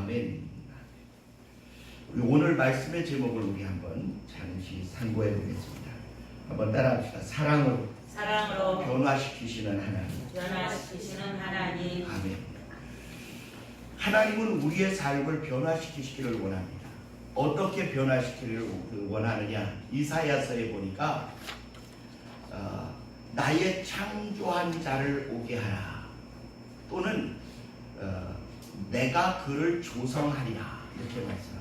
아멘. 오늘 말씀의 제목을 우리 한번 잠시 상고해 보겠습니다. 한번 따라합시다. 사랑으로 변화시키시는 하나님. 아멘. 하나님은 우리의 삶을 변화시키시기를 원합니다. 어떻게 변화시키기를 원하느냐? 이사야서에 보니까 나의 창조한 자를 오게 하라, 또는 내가 그를 조성하리라, 이렇게 말씀합니다.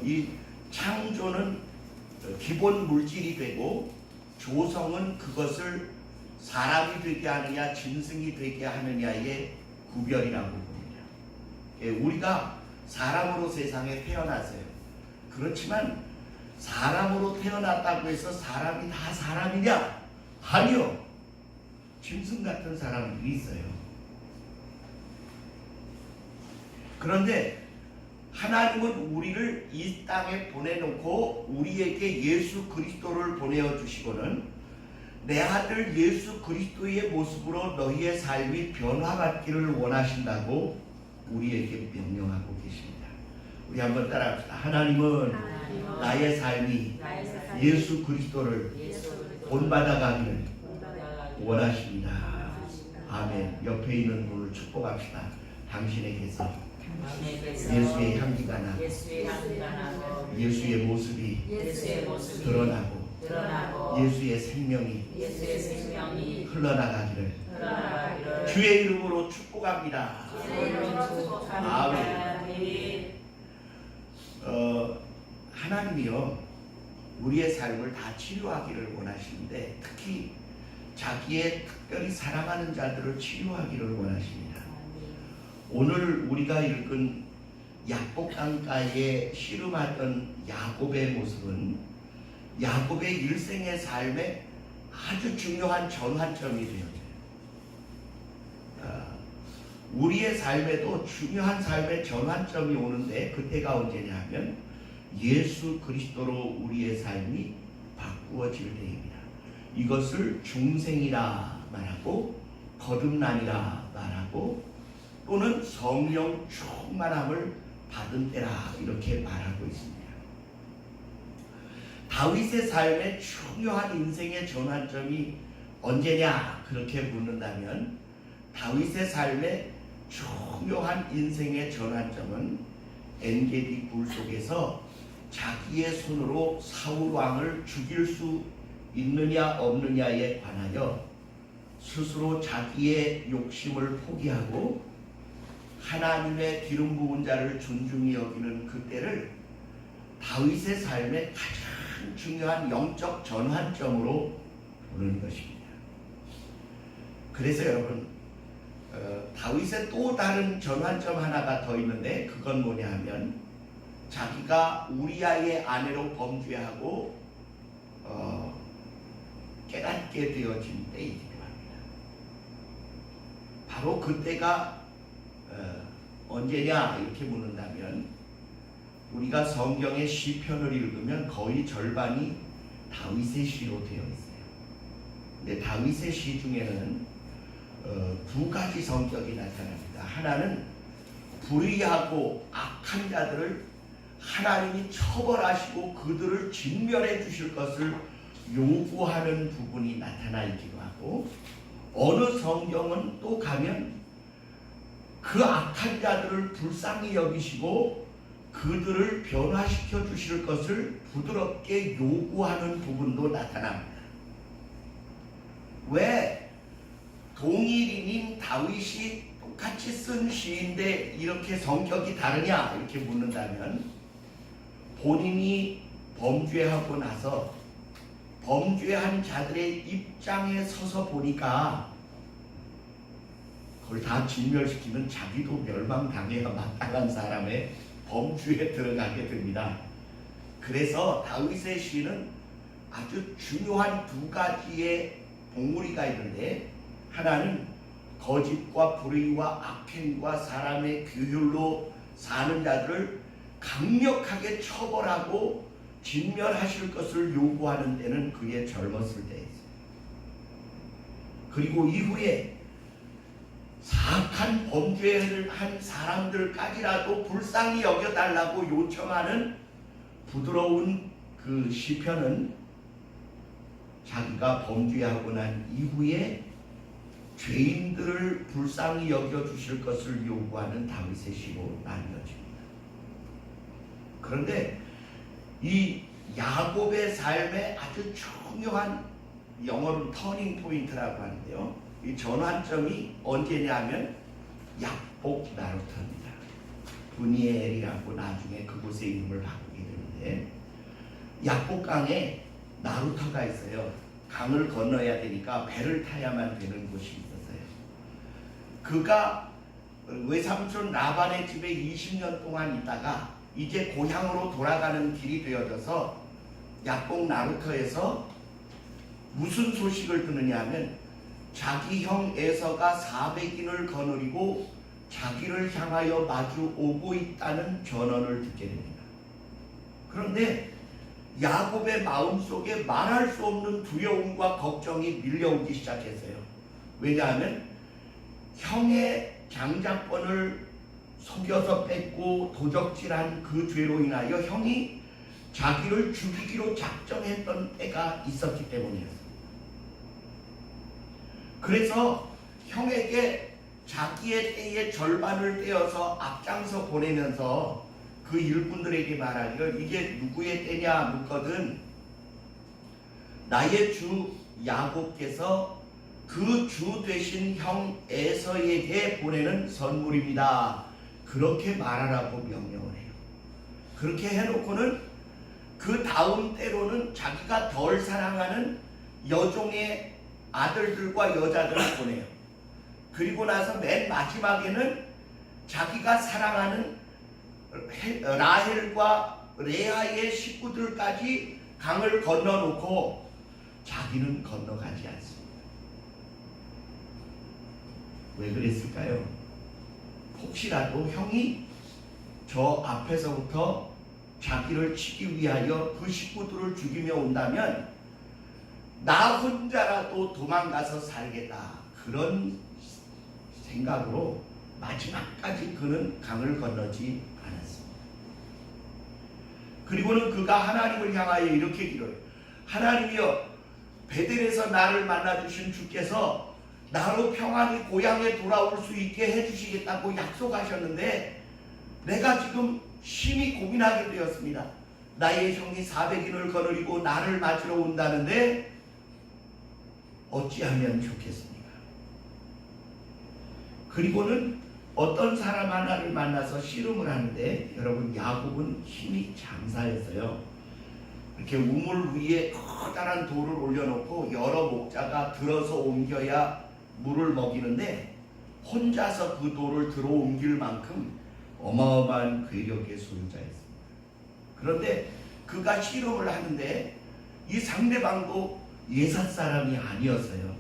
이 창조는 기본 물질이 되고, 조성은 그것을 사람이 되게 하느냐 짐승이 되게 하느냐의 구별이라고 봅니다. 우리가 사람으로 세상에 태어났어요. 그렇지만 사람으로 태어났다고 해서 사람이 다 사람이냐? 아니요. 짐승 같은 사람들이 있어요. 그런데 하나님은 우리를 이 땅에 보내놓고 우리에게 예수 그리스도를 보내어주시고는 내 아들 예수 그리스도의 모습으로 너희의 삶이 변화받기를 원하신다고 우리에게 명령하고 계십니다. 우리 한번 따라합시다. 하나님은 나의 삶이 예수 그리스도를 본받아가기를 원하십니다. 아멘. 옆에 있는 분을 축복합시다. 당신에게서 예수의 향기가 나고 예수의 모습이 드러나고 예수의 생명이 흘러나가기를 주의 이름으로 축복합니다. 아멘. 하나님이요, 우리의 삶을 다 치료하기를 원하시는데 특히 자기의 특별히 사랑하는 자들을 치유하기를 원하십니다. 오늘 우리가 읽은 야복 강가에 씨름하던 야곱의 모습은 야곱의 일생의 삶에 아주 중요한 전환점이 되어져요. 우리의 삶에도 중요한 삶의 전환점이 오는데 그때가 언제냐 하면 예수 그리스도로 우리의 삶이 바꾸어질 때입니다. 이것을 중생이라 말하고 거듭남이라 말하고 또는 성령 충만함을 받은 때라 이렇게 말하고 있습니다. 다윗의 삶의 중요한 인생의 전환점이 언제냐 그렇게 묻는다면 다윗의 삶의 중요한 인생의 전환점은 엔게디 굴 속에서 자기의 손으로 사울 왕을 죽일 수 있느냐 없느냐에 관하여 스스로 자기의 욕심을 포기하고 하나님의 기름 부은 자를 존중히 여기는 그때를 다윗의 삶의 가장 중요한 영적 전환점으로 보는 것입니다. 그래서 여러분, 다윗의 또 다른 전환점 하나가 더 있는데 그건 뭐냐 하면 자기가 우리아의 아내로 범죄하고 깨닫게 되어진 때이기도 합니다. 바로 그때가 언제냐 이렇게 묻는다면 우리가 성경의 시편을 읽으면 거의 절반이 다윗의 시로 되어 있어요. 근데 다윗의 시 중에는 두 가지 성격이 나타납니다. 하나는 불의하고 악한 자들을 하나님이 처벌하시고 그들을 진멸해 주실 것을 요구하는 부분이 나타나 있기도 하고, 어느 성경은 또 가면 그 악한 자들을 불쌍히 여기시고 그들을 변화시켜 주실 것을 부드럽게 요구하는 부분도 나타납니다. 왜 동일인인 다윗이 똑같이 쓴 시인데 이렇게 성격이 다르냐 이렇게 묻는다면 본인이 범죄하고 나서 범죄한 자들의 입장에 서서 보니까 그걸 다 진멸시키면 자기도 멸망당해야 마땅한 사람의 범주에 들어가게 됩니다. 그래서 다윗의 시는 아주 중요한 두 가지의 봉우리가 있는데, 하나는 거짓과 불의와 악행과 사람의 규율로 사는 자들을 강력하게 처벌하고 진멸하실 것을 요구하는 때는 그의 젊었을 때였어요. 그리고 이후에 사악한 범죄를 한 사람들까지라도 불쌍히 여겨달라고 요청하는 부드러운 그 시편은 자기가 범죄하고 난 이후에 죄인들을 불쌍히 여겨주실 것을 요구하는 다윗의 시로 나뉘어집니다. 그런데 이 야곱의 삶의 아주 중요한, 영어로 터닝 포인트라고 하는데요, 이 전환점이 언제냐면 약복 나루터입니다. 브니엘이라고 나중에 그곳의 이름을 바꾸게 되는데, 약복강에 나루터가 있어요. 강을 건너야 되니까 배를 타야만 되는 곳이 있었어요. 그가 외삼촌 라반의 집에 20년 동안 있다가 이제 고향으로 돌아가는 길이 되어져서 약복 나루터에서 무슨 소식을 듣느냐 하면 자기 형 에서가 400인을 거느리고 자기를 향하여 마주 오고 있다는 전언을 듣게 됩니다. 그런데 야곱의 마음속에 말할 수 없는 두려움과 걱정이 밀려오기 시작했어요. 왜냐하면 형의 장자권을 속여서 뺏고 도적질한 그 죄로 인하여 형이 자기를 죽이기로 작정했던 때가 있었기 때문이었습니다. 그래서 형에게 자기의 때의 절반을 떼어서 앞장서 보내면서 그 일꾼들에게 말하기를, 이게 누구의 때냐 묻거든 나의 주 야곱께서 그 주 되신 형 에서에게 보내는 선물입니다. 그렇게 말하라고 명령을 해요. 그렇게 해놓고는 그 다음 때로는 자기가 덜 사랑하는 여종의 아들들과 여자들을 보내요. 그리고 나서 맨 마지막에는 자기가 사랑하는 라헬과 레아의 식구들까지 강을 건너놓고 자기는 건너가지 않습니다. 왜 그랬을까요? 혹시라도 형이 저 앞에서부터 자기를 치기 위하여 그 식구들을 죽이며 온다면 나 혼자라도 도망가서 살겠다, 그런 생각으로 마지막까지 그는 강을 건너지 않았습니다. 그리고는 그가 하나님을 향하여 이렇게 기도해요. 하나님이여, 베델에서 나를 만나주신 주께서 나로 평안히 고향에 돌아올 수 있게 해주시겠다고 약속하셨는데 내가 지금 심히 고민하게 되었습니다. 나의 형이 400인을 거느리고 나를 맞으러 온다는데 어찌하면 좋겠습니까? 그리고는 어떤 사람 하나를 만나서 씨름을 하는데, 여러분, 야곱은 힘이 장사였어요. 이렇게 우물 위에 커다란 돌을 올려놓고 여러 목자가 들어서 옮겨야 물을 먹이는데 혼자서 그 돌을 들어 옮길 만큼 어마어마한 괴력의 소유자였습니다. 그런데 그가 씨름을 하는데 이 상대방도 예삿 사람이 아니었어요.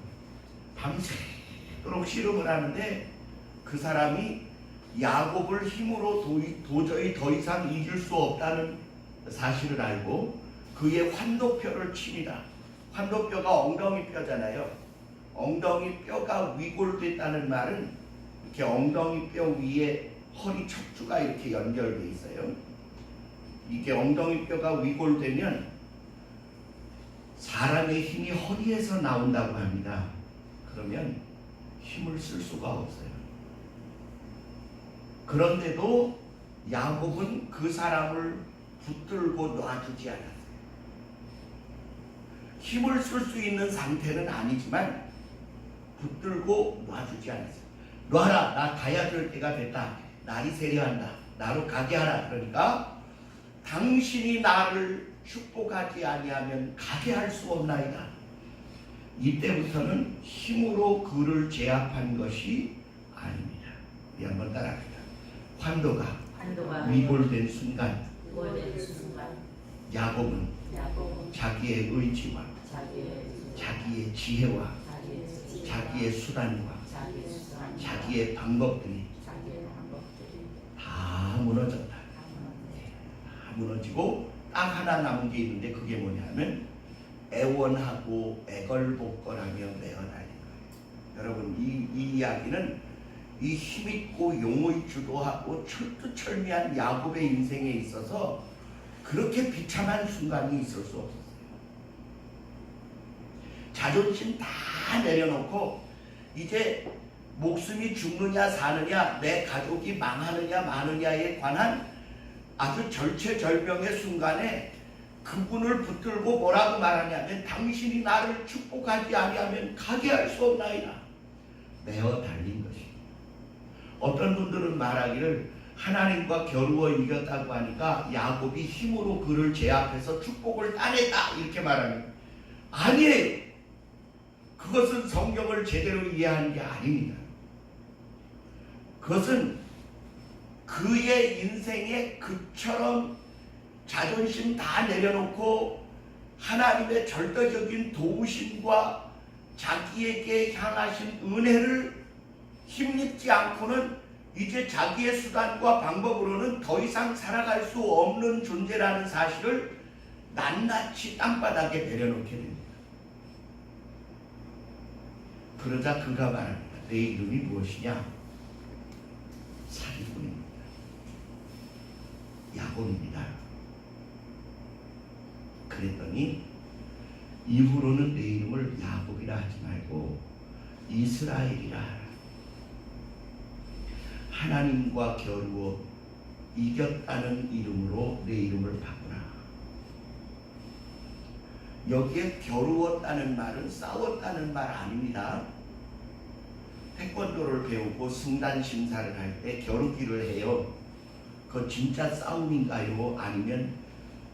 밤새도록 씨름을 하는데 그 사람이 야곱을 힘으로 도저히 더 이상 이길 수 없다는 사실을 알고 그의 환도뼈를 칩니다. 환도뼈가 엉덩이 뼈잖아요. 엉덩이 뼈가 위골됐다는 말은 이렇게 엉덩이 뼈 위에 허리 척추가 이렇게 연결되어 있어요. 이게 엉덩이 뼈가 위골되면 사람의 힘이 허리에서 나온다고 합니다. 그러면 힘을 쓸 수가 없어요. 그런데도 야곱은 그 사람을 붙들고 놔주지 않았어요. 힘을 쓸 수 있는 상태는 아니지만 붙들고 놔주지 않았어요. 놔라, 나 가야 될 때가 됐다. 날이 세려한다. 나로 가게 하라. 그러니까 당신이 나를 축복하지 아니하면 가게 할 수 없나이다. 이때부터는 힘으로 그를 제압한 것이 아닙니다. 우리 한번 따라합니다. 환도가 위골된 순간 야곱은 자기의 의지와 자기의 지혜와 자기의 수단과 자기의 방법들이 다 무너졌다. 다 무너지고 딱 하나 남은 게 있는데 그게 뭐냐면 애원하고 애걸복걸하며 매어다니는 거예요. 여러분, 이 이야기는 이 힘있고 용의 주도하고 철두철미한 야곱의 인생에 있어서 그렇게 비참한 순간이 있을 수 없었어요. 자존심 다 내려놓고 이제 목숨이 죽느냐 사느냐, 내 가족이 망하느냐 마느냐에 관한 아주 절체절명의 순간에 그분을 붙들고 뭐라고 말하냐면, 당신이 나를 축복하지 아니하면 가게 할 수 없나이다. 매어 달린 것입니다. 어떤 분들은 말하기를 하나님과 겨루어 이겼다고 하니까 야곱이 힘으로 그를 제압해서 축복을 따냈다 이렇게 말합니다. 아니에요. 그것은 성경을 제대로 이해하는 게 아닙니다. 그것은 그의 인생에 그처럼 자존심 다 내려놓고 하나님의 절대적인 도우심과 자기에게 향하신 은혜를 힘입지 않고는 이제 자기의 수단과 방법으로는 더 이상 살아갈 수 없는 존재라는 사실을 낱낱이 땅바닥에 내려놓게 됩니다. 그러자 그가 말합니다. 내 이름이 무엇이냐? 사기꾼입니다. 야곱입니다. 그랬더니 이후로는 내 이름을 야곱이라 하지 말고 이스라엘이라 하라. 하나님과 겨루어 이겼다는 이름으로 내 이름을 바꾸라. 여기에 겨루었다는 말은 싸웠다는 말 아닙니다. 태권도를 배우고 승단 심사를 할 때 겨루기를 해요. 그거 진짜 싸움인가요? 아니면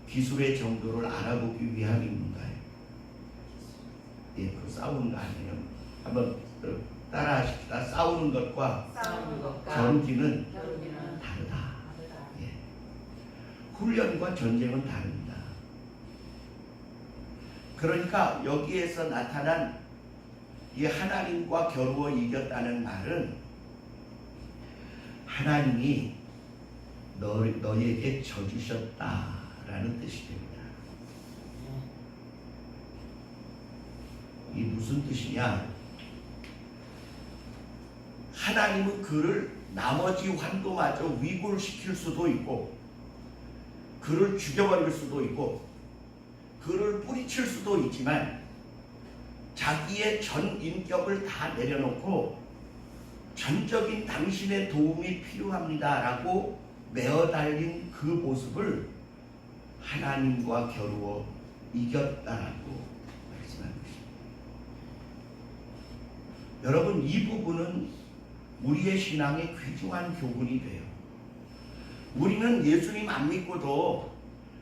기술의 정도를 알아보기 위함인가요? 예, 그 싸우는 거 아니에요. 한번 따라 하십시다. 싸우는 것과 겨루기는 다르다. 예. 훈련과 전쟁은 다릅니다. 그러니까 여기에서 나타난 이 하나님과 겨루어 이겼다는 말은 하나님이 너에게 져주셨다라는 뜻이 됩니다. 이 무슨 뜻이냐? 하나님은 그를 나머지 환도마저 위골시킬 수도 있고, 그를 죽여버릴 수도 있고, 그를 뿌리칠 수도 있지만 자기의 전 인격을 다 내려놓고 전적인 당신의 도움이 필요합니다 라고 메어달린 그 모습을 하나님과 겨루어 이겼다라고 말씀한 것입니다. 여러분, 이 부분은 우리의 신앙의 귀중한 교훈이 돼요. 우리는 예수님 안 믿고도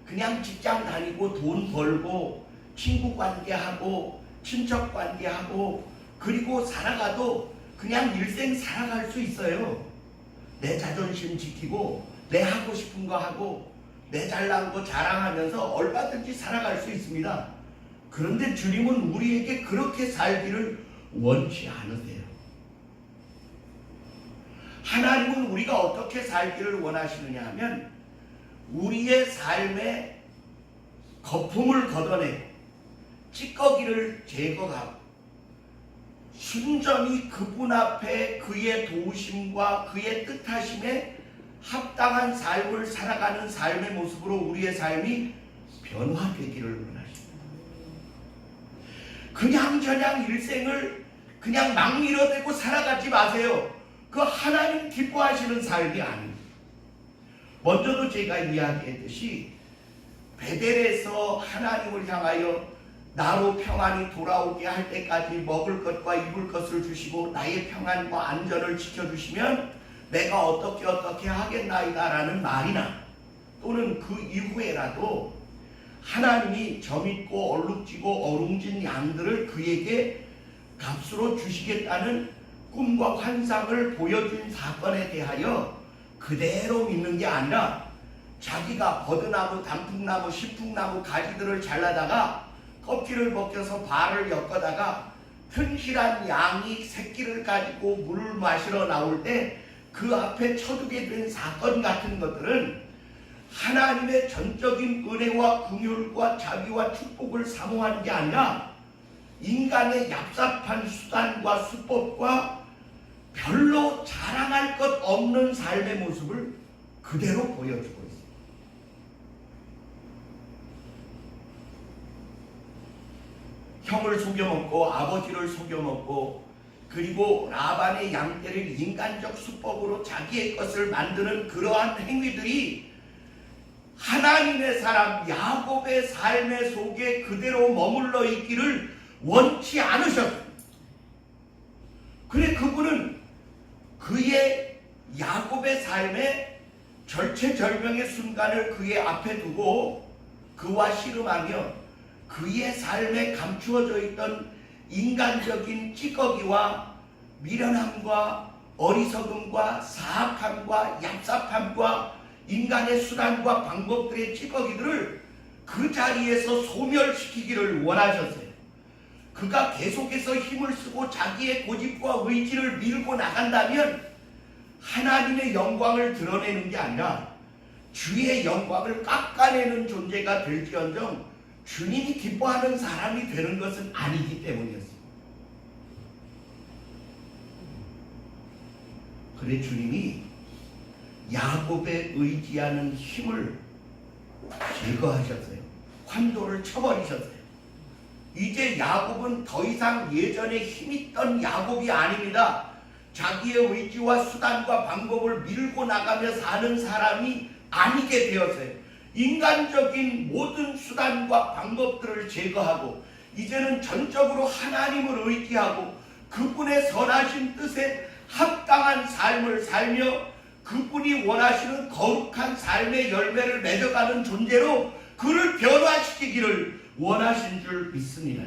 그냥 직장 다니고 돈 벌고 친구 관계하고 친척 관계하고 그리고 살아가도 그냥 일생 살아갈 수 있어요. 내 자존심 지키고 내 하고 싶은 거 하고 내 잘난 거 자랑하면서 얼마든지 살아갈 수 있습니다. 그런데 주님은 우리에게 그렇게 살기를 원치 않으세요. 하나님은 우리가 어떻게 살기를 원하시느냐 하면 우리의 삶에 거품을 걷어내고 찌꺼기를 제거하고 순전히 그분 앞에 그의 도우심과 그의 뜻하심에 합당한 삶을 살아가는 삶의 모습으로 우리의 삶이 변화되기를 원하십니다. 그냥저냥 일생을 그냥 막 밀어대고 살아가지 마세요. 그 하나님 기뻐하시는 삶이 아닙니다. 먼저도 제가 이야기했듯이 베델에서 하나님을 향하여 나로 평안이 돌아오게 할 때까지 먹을 것과 입을 것을 주시고 나의 평안과 안전을 지켜주시면 내가 어떻게 하겠나이다 라는 말이나 또는 그 이후에라도 하나님이 점있고 얼룩지고 어룽진 양들을 그에게 값으로 주시겠다는 꿈과 환상을 보여준 사건에 대하여 그대로 믿는 게 아니라 자기가 버드나무, 단풍나무, 신풍나무 가지들을 잘라다가 껍질을 벗겨서 발을 엮어다가 튼실한 양이 새끼를 가지고 물을 마시러 나올 때 그 앞에 쳐두게 된 사건 같은 것들은 하나님의 전적인 은혜와 긍휼과 자비와 축복을 사모하는 게 아니라 인간의 얍삽한 수단과 수법과 별로 자랑할 것 없는 삶의 모습을 그대로 보여주고 있습니다. 형을 속여먹고 아버지를 속여먹고 그리고 라반의 양떼를 인간적 수법으로 자기의 것을 만드는 그러한 행위들이 하나님의 사람 야곱의 삶의 속에 그대로 머물러 있기를 원치 않으셨습니다. 그래 그분은 그의 야곱의 삶의 절체절명의 순간을 그의 앞에 두고 그와 씨름하며 그의 삶에 감추어져 있던 인간적인 찌꺼기와 미련함과 어리석음과 사악함과 얍삽함과 인간의 수단과 방법들의 찌꺼기들을 그 자리에서 소멸시키기를 원하셨어요. 그가 계속해서 힘을 쓰고 자기의 고집과 의지를 밀고 나간다면 하나님의 영광을 드러내는 게 아니라 주의 영광을 깎아내는 존재가 될지언정 주님이 기뻐하는 사람이 되는 것은 아니기 때문이었습니다. 그래 주님이 야곱에 의지하는 힘을 제거하셨어요. 환도를 쳐버리셨어요. 이제 야곱은 더 이상 예전에 힘있던 야곱이 아닙니다. 자기의 의지와 수단과 방법을 밀고 나가며 사는 사람이 아니게 되었어요. 인간적인 모든 수단과 방법들을 제거하고 이제는 전적으로 하나님을 의지하고 그분의 선하신 뜻에 합당한 삶을 살며 그분이 원하시는 거룩한 삶의 열매를 맺어가는 존재로 그를 변화시키기를 원하신 줄 믿습니다.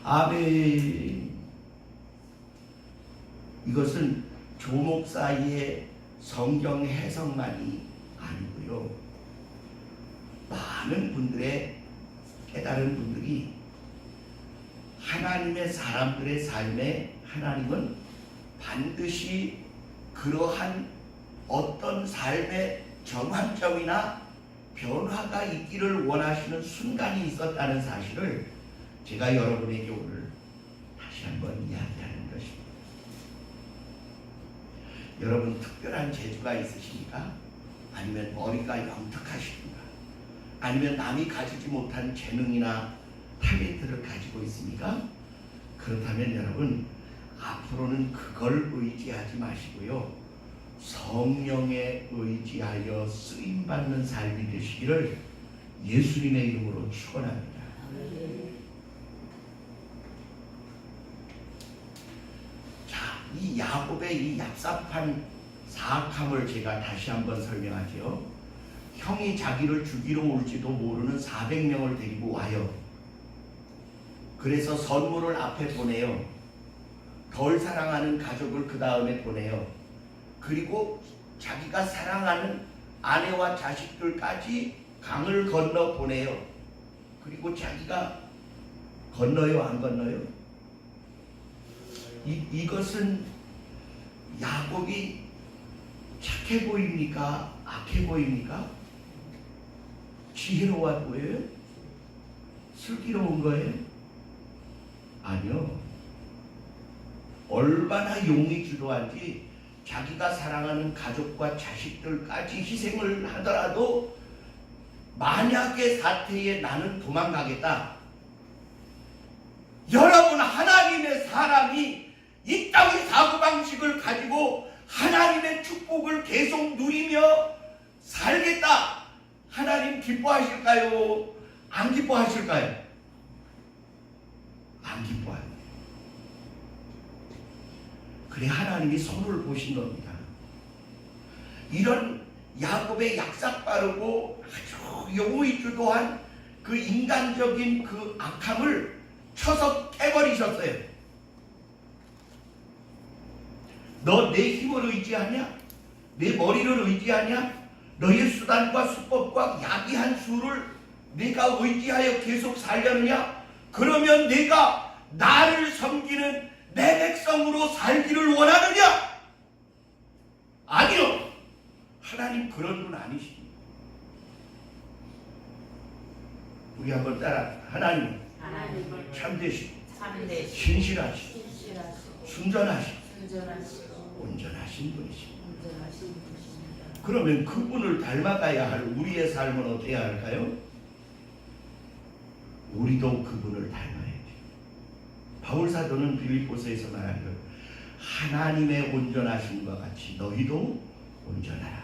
아멘. 이것은 조목사의 성경 해석만이 아니고요. 많은 분들의 깨달은 분들이 하나님의 사람들의 삶에 하나님은 반드시 그러한 어떤 삶의 전환점이나 변화가 있기를 원하시는 순간이 있었다는 사실을 제가 여러분에게 오늘 다시 한번 이야기하는 것입니다. 여러분 특별한 재주가 있으십니까? 아니면 머리가 영특하십니까? 아니면 남이 가지지 못한 재능이나 탤런트를 가지고 있습니까? 그렇다면 여러분 앞으로는 그걸 의지하지 마시고요. 성령에 의지하여 쓰임받는 삶이 되시기를 예수님의 이름으로 축원합니다. 자, 이 야곱의 이 얍삽한 사악함을 제가 다시 한번 설명하죠. 형이 자기를 죽이러 올지도 모르는 400명을 데리고 와요. 그래서 선물을 앞에 보내요. 덜 사랑하는 가족을 그 다음에 보내요. 그리고 자기가 사랑하는 아내와 자식들까지 강을 건너 보내요. 그리고 자기가 건너요, 안 건너요? 이것은 야곱이 착해 보입니까? 악해 보입니까? 지혜로워 보여요? 슬기로운 거예요? 아니요. 얼마나 용이 주도한지 자기가 사랑하는 가족과 자식들까지 희생을 하더라도 만약의 사태에 나는 도망가겠다. 여러분 하나님의 사람이 이 땅의 사고방식을 가지고 하나님의 축복을 계속 누리며 살겠다. 하나님 기뻐하실까요? 안 기뻐하실까요? 안 기뻐합니다. 그래 하나님이 손을 보신 겁니다. 이런 야곱의 약삭 빠르고 아주 용의 주도한 그 인간적인 그 악함을 쳐서 깨버리셨어요. 너 내 힘을 의지하냐? 내 머리를 의지하냐? 너의 수단과 수법과 야기한 수를 네가 의지하여 계속 살려느냐? 그러면 네가 나를 섬기는 내 백성으로 살기를 원하느냐? 아니요. 하나님 그런 분 아니십니다. 우리 한번 따라. 하나님 참되시고 신실하시고 순전하시고 순전하시고 온전하신 분이십니다. 온전하신 분이십니다. 그러면 그분을 닮아가야 할 우리의 삶은 어때야 할까요? 우리도 그분을 닮아야 돼요. 바울 사도는 빌립보서에서 말하기를 하나님의 온전하심과 같이 너희도 온전하라.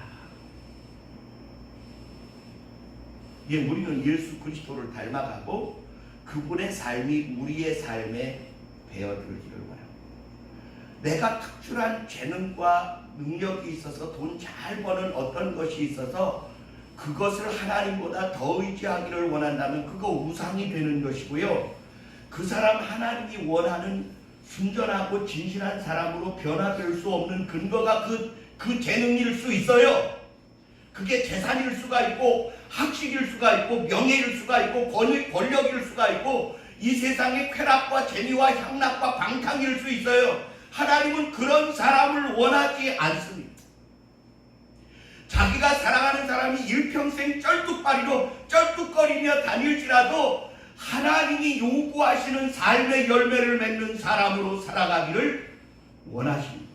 예, 우리는 예수 그리스도를 닮아가고 그분의 삶이 우리의 삶에 배어들기를 원합니다. 내가 특출한 재능과 능력이 있어서 돈 잘 버는 어떤 것이 있어서 그것을 하나님보다 더 의지하기를 원한다면 그거 우상이 되는 것이고요. 그 사람 하나님이 원하는 순전하고 진실한 사람으로 변화될 수 없는 근거가 그 재능일 수 있어요. 그게 재산일 수가 있고 학식일 수가 있고 명예일 수가 있고 권력일 수가 있고 이 세상의 쾌락과 재미와 향락과 방탕일 수 있어요. 하나님은 그런 사람을 원하지 않습니다. 자기가 사랑하는 사람이 일평생 쩔뚝거리며 다닐지라도 하나님이 요구하시는 삶의 열매를 맺는 사람으로 살아가기를 원하십니다.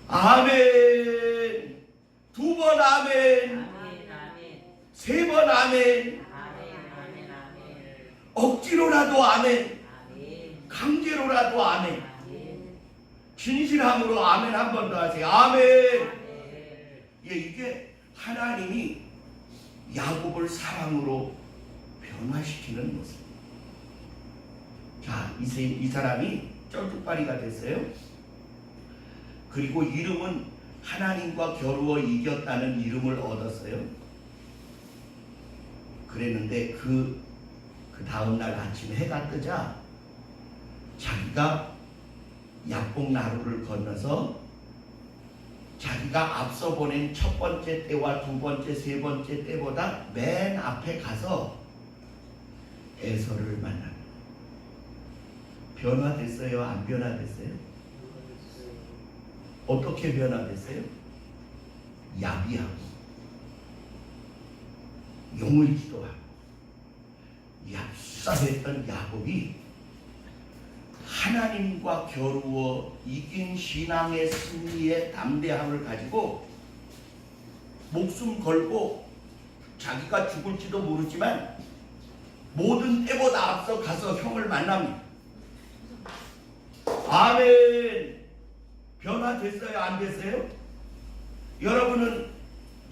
아멘. 2번 아멘. 세 번 아멘. 억지로라도 아멘. 강제로라도 아멘. 진실함으로 아멘 한 번 더 하세요. 아멘. 예, 이게 하나님이 야곱을 사랑으로 변화시키는 모습. 자, 이 사람이 쩔뚝발이가 됐어요. 그리고 이름은 하나님과 겨루어 이겼다는 이름을 얻었어요. 그랬는데 그 다음날 아침에 해가 뜨자 자기가 약복 나루를 건너서 자기가 앞서 보낸 첫 번째 때와 두 번째, 세 번째 때보다 맨 앞에 가서 에서를 만납니다. 변화됐어요? 안 변화됐어요? 어떻게 변화됐어요? 야비하고 용을 기도하고 얍삽했던 야곱이 하나님과 겨루어 이긴 신앙의 승리의 담대함을 가지고 목숨 걸고 자기가 죽을지도 모르지만 모든 때보다 앞서 가서 형을 만납니다. 아멘. 변화됐어요? 안 됐어요? 여러분은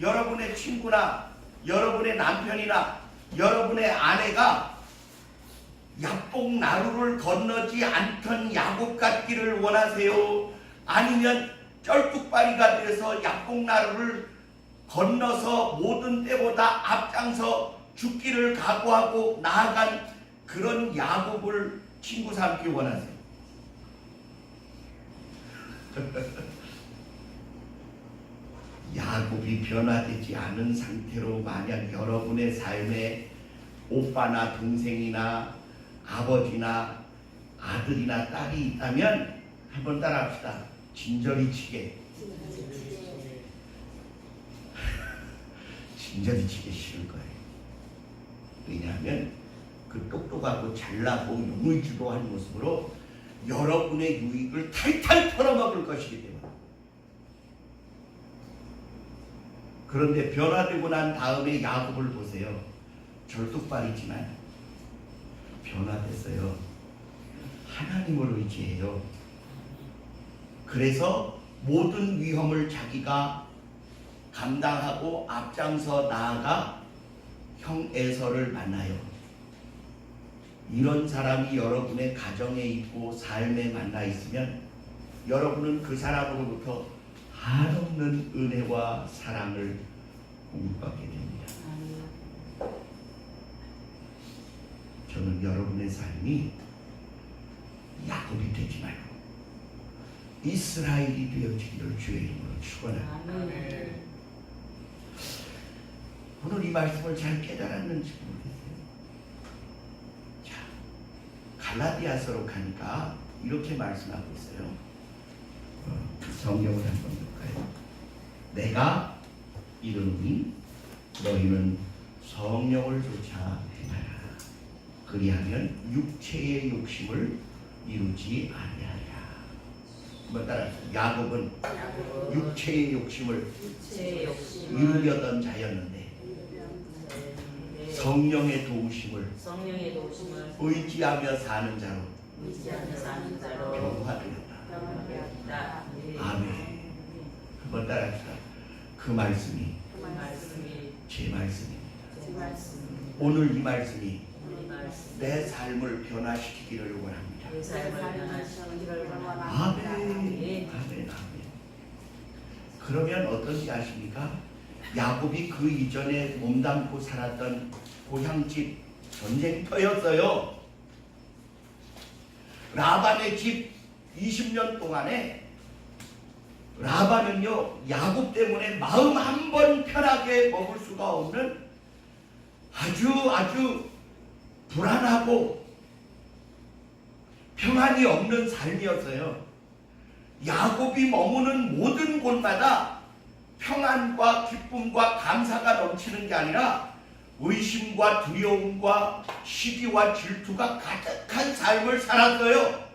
여러분의 친구나 여러분의 남편이나 여러분의 아내가 약복 나루를 건너지 않던 야곱 같기를 원하세요? 아니면 쩔뚝발이가 돼서 약복 나루를 건너서 모든 때보다 앞장서 죽기를 각오하고 나아간 그런 야곱을 친구 삼기 원하세요? 야곱이 변화되지 않은 상태로 만약 여러분의 삶에 오빠나 동생이나 아버지나 아들이나 딸이 있다면 한번 따라합시다. 진저리 치게. 진저리 치게 싫을 거예요. 왜냐하면 그 똑똑하고 잘나고 용을 주도한 모습으로 여러분의 유익을 탈탈 털어먹을 것이기 때문에. 그런데 변화되고 난 다음에 야곱을 보세요. 절뚝발이지만 변화됐어요. 하나님을 의지해요. 그래서 모든 위험을 자기가 감당하고 앞장서 나아가 형 에서를 만나요. 이런 사람이 여러분의 가정에 있고 삶에 만나 있으면 여러분은 그 사람으로부터 한없는 은혜와 사랑을 공급받게 됩니다. 저는 여러분의 삶이 야곱이 되지 말고 이스라엘이 되어지기를 주의 이름으로 축원합니다. 오늘 이 말씀을 잘 깨달았는지 모르겠어요. 자, 갈라디아서로 가니까 이렇게 말씀하고 있어요. 성경을 한번 볼까요? 내가 이르노니 너희는 성령을 조차 행하라. 그리하면 육체의 욕심을 이루지 아니하랴. 한번 따라하세요. 야곱은 야곱은 육체의 욕심을 육체의 욕심을 이루려던 자였는데 성령의 도우심을 성령의 도우심을 의지하며 사는 자로 의지하며 사는 자로 변화되었다. 변화되었다. 아멘. 한번 따라합시다. 그 말씀이 그 말씀이 제 말씀입니다. 제 말씀입니다. 오늘 이 말씀이 우리 말씀 내 삶을 변화시키기를 원합니다. 내 삶을 변화시키기를 원합니다. 아멘. 아멘. 아멘. 아멘. 그러면 어떤지 아십니까? 야곱이 그 이전에 몸담고 살았던 고향집 전쟁터였어요. 라반의 집 20년 동안에 라반은요 야곱 때문에 마음 한 번 편하게 먹을 수가 없는 아주 불안하고 평안이 없는 삶이었어요. 야곱이 머무는 모든 곳마다 평안과 기쁨과 감사가 넘치는 게 아니라 의심과 두려움과 시기와 질투가 가득한 삶을 살았어요.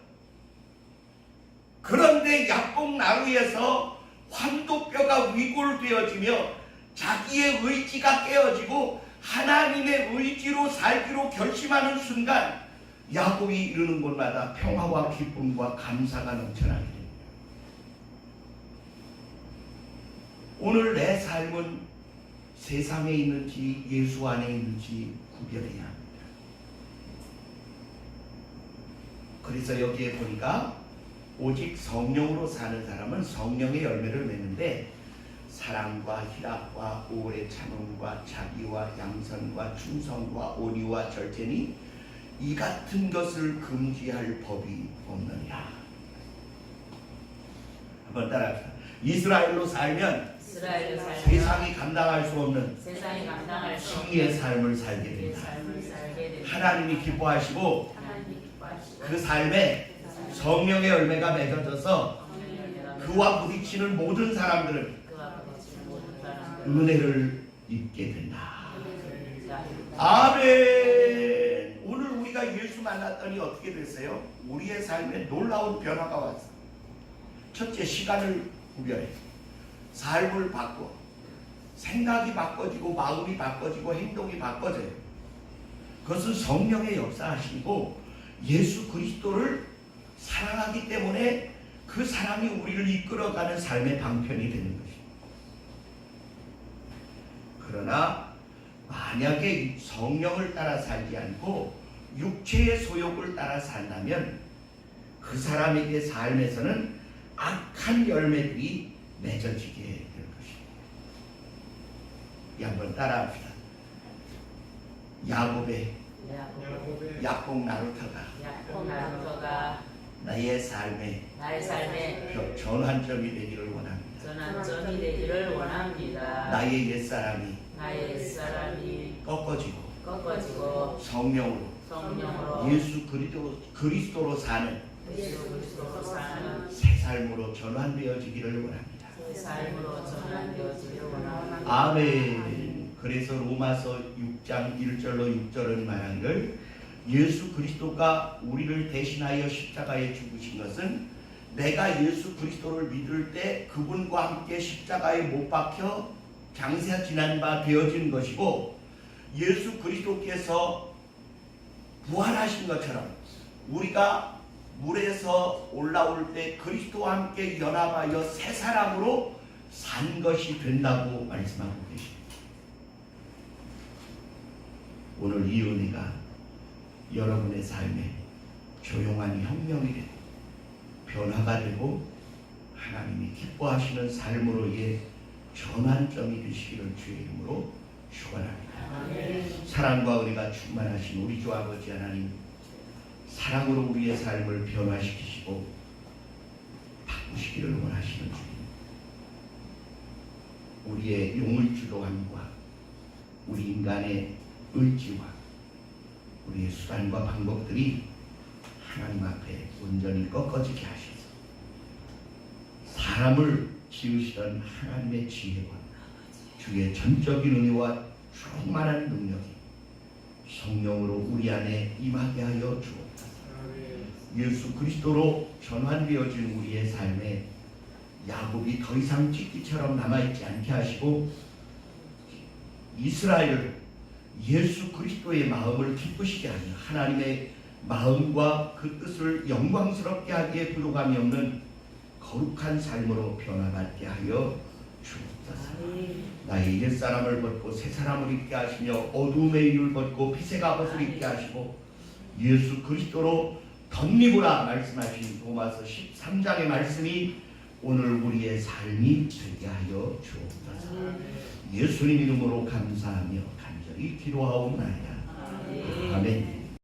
그런데 야곱 나루에서 환도뼈가 위골되어지며 자기의 의지가 깨어지고 하나님의 의지로 살기로 결심하는 순간 야곱이 이르는 곳마다 평화와 기쁨과 감사가 넘쳐나게 됩니다. 오늘 내 삶은 세상에 있는지 예수 안에 있는지 구별해야 합니다. 그래서 여기에 보니까 오직 성령으로 사는 사람은 성령의 열매를 맺는데 사랑과 희락과 오래 참음과 자비와 양선과 충성과 온유와 절제니 이 같은 것을 금지할 법이 없느니라. 한번 따라합시다. 이스라엘로 살면 이스라엘을 살면 세상이 감당할 수 없는 세상이 감당할 수 없는 승리의 삶을 살게 그 됩니다. 삶을 살게 됩니다. 하나님이 기뻐하시고 하나님이 기뻐하시고 그 삶에 성령의 열매가 맺어져서 그와 부딪히는 모든 사람들은 그와 부딪히는 모든 사람들 은혜를 입게 된다. 은혜를 아멘. 오늘 우리가 예수 만났더니 어떻게 됐어요? 우리의 삶에 놀라운 변화가 왔어. 첫째, 시간을 구별해. 삶을 바꿔. 생각이 바꿔지고 마음이 바꿔지고 행동이 바꿔져요. 그것은 성령의 역사하시고 예수 그리스도를 사랑하기 때문에 그 사랑이 우리를 이끌어가는 삶의 방편이 되는 것입니다. 그러나 만약에 성령을 따라 살지 않고 육체의 소욕을 따라 산다면 그 사람에게 삶에서는 악한 열매들이 맺어지게 될 것입니다. 이 한번 따라합시다. 야곱의 야곱 나루터가 야곱 나루터가 나의 삶에 나의 삶에 전환점이 되기를 원합니다. 전환점이 되기를 원합니다. 나의 옛사람이 나의 옛사람이 꺾어지고 성령으로 성령으로 예수 그리스도로 사는 예수 그리스도로 사는 새 삶으로 전환되어지기를 원합니다. 새 삶으로 전환되어지기를 원합니다. 아멘. 그래서 로마서 6장 1절로 6절은 말하기를 예수 그리스도가 우리를 대신하여 십자가에 죽으신 것은 내가 예수 그리스도를 믿을 때 그분과 함께 십자가에 못 박혀 장세가 지난 바 되어진 것이고 예수 그리스도께서 부활하신 것처럼 우리가 물에서 올라올 때 그리스도와 함께 연합하여 새 사람으로 산 것이 된다고 말씀하고 계십니다. 오늘 이 은혜가 여러분의 삶에 조용한 혁명이 되고 변화가 되고 하나님이 기뻐하시는 삶으로의 전환점이 되시기를 주의 이름으로 축원합니다. 사랑과 은혜가 충만하신 우리 주 아버지 하나님, 사랑으로 우리의 삶을 변화시키시고 바꾸시기를 원하시는 주님, 우리의 용의주도함과 우리 인간의 의지와 우리의 수단과 방법들이 하나님 앞에 온전히 꺾어지게 하셔서 사람을 지으시던 하나님의 지혜와 주의 전적인 은혜와 충만한 능력이 성령으로 우리 안에 임하게 하여 주옵소서. 예수 그리스도로 전환되어진 우리의 삶에 야곱이 더 이상 찌끼처럼 남아있지 않게 하시고 이스라엘 예수 그리스도의 마음을 기쁘시게 하는 하나님의 마음과 그 뜻을 영광스럽게 하기에 부족함이 없는 거룩한 삶으로 변화받게 하여 주옵소서. 나의 옛사람을 벗고 새사람을 입게 하시며 어둠의 일을 벗고 빛의 갑옷을 입게 하시고 예수 그리스도로 덧입으라 말씀하신 로마서 13장의 말씀이 오늘 우리의 삶이 되게 하여 주옵소서. 예수님 이름으로 감사하며 간절히 기도하옵나이다. 아멘.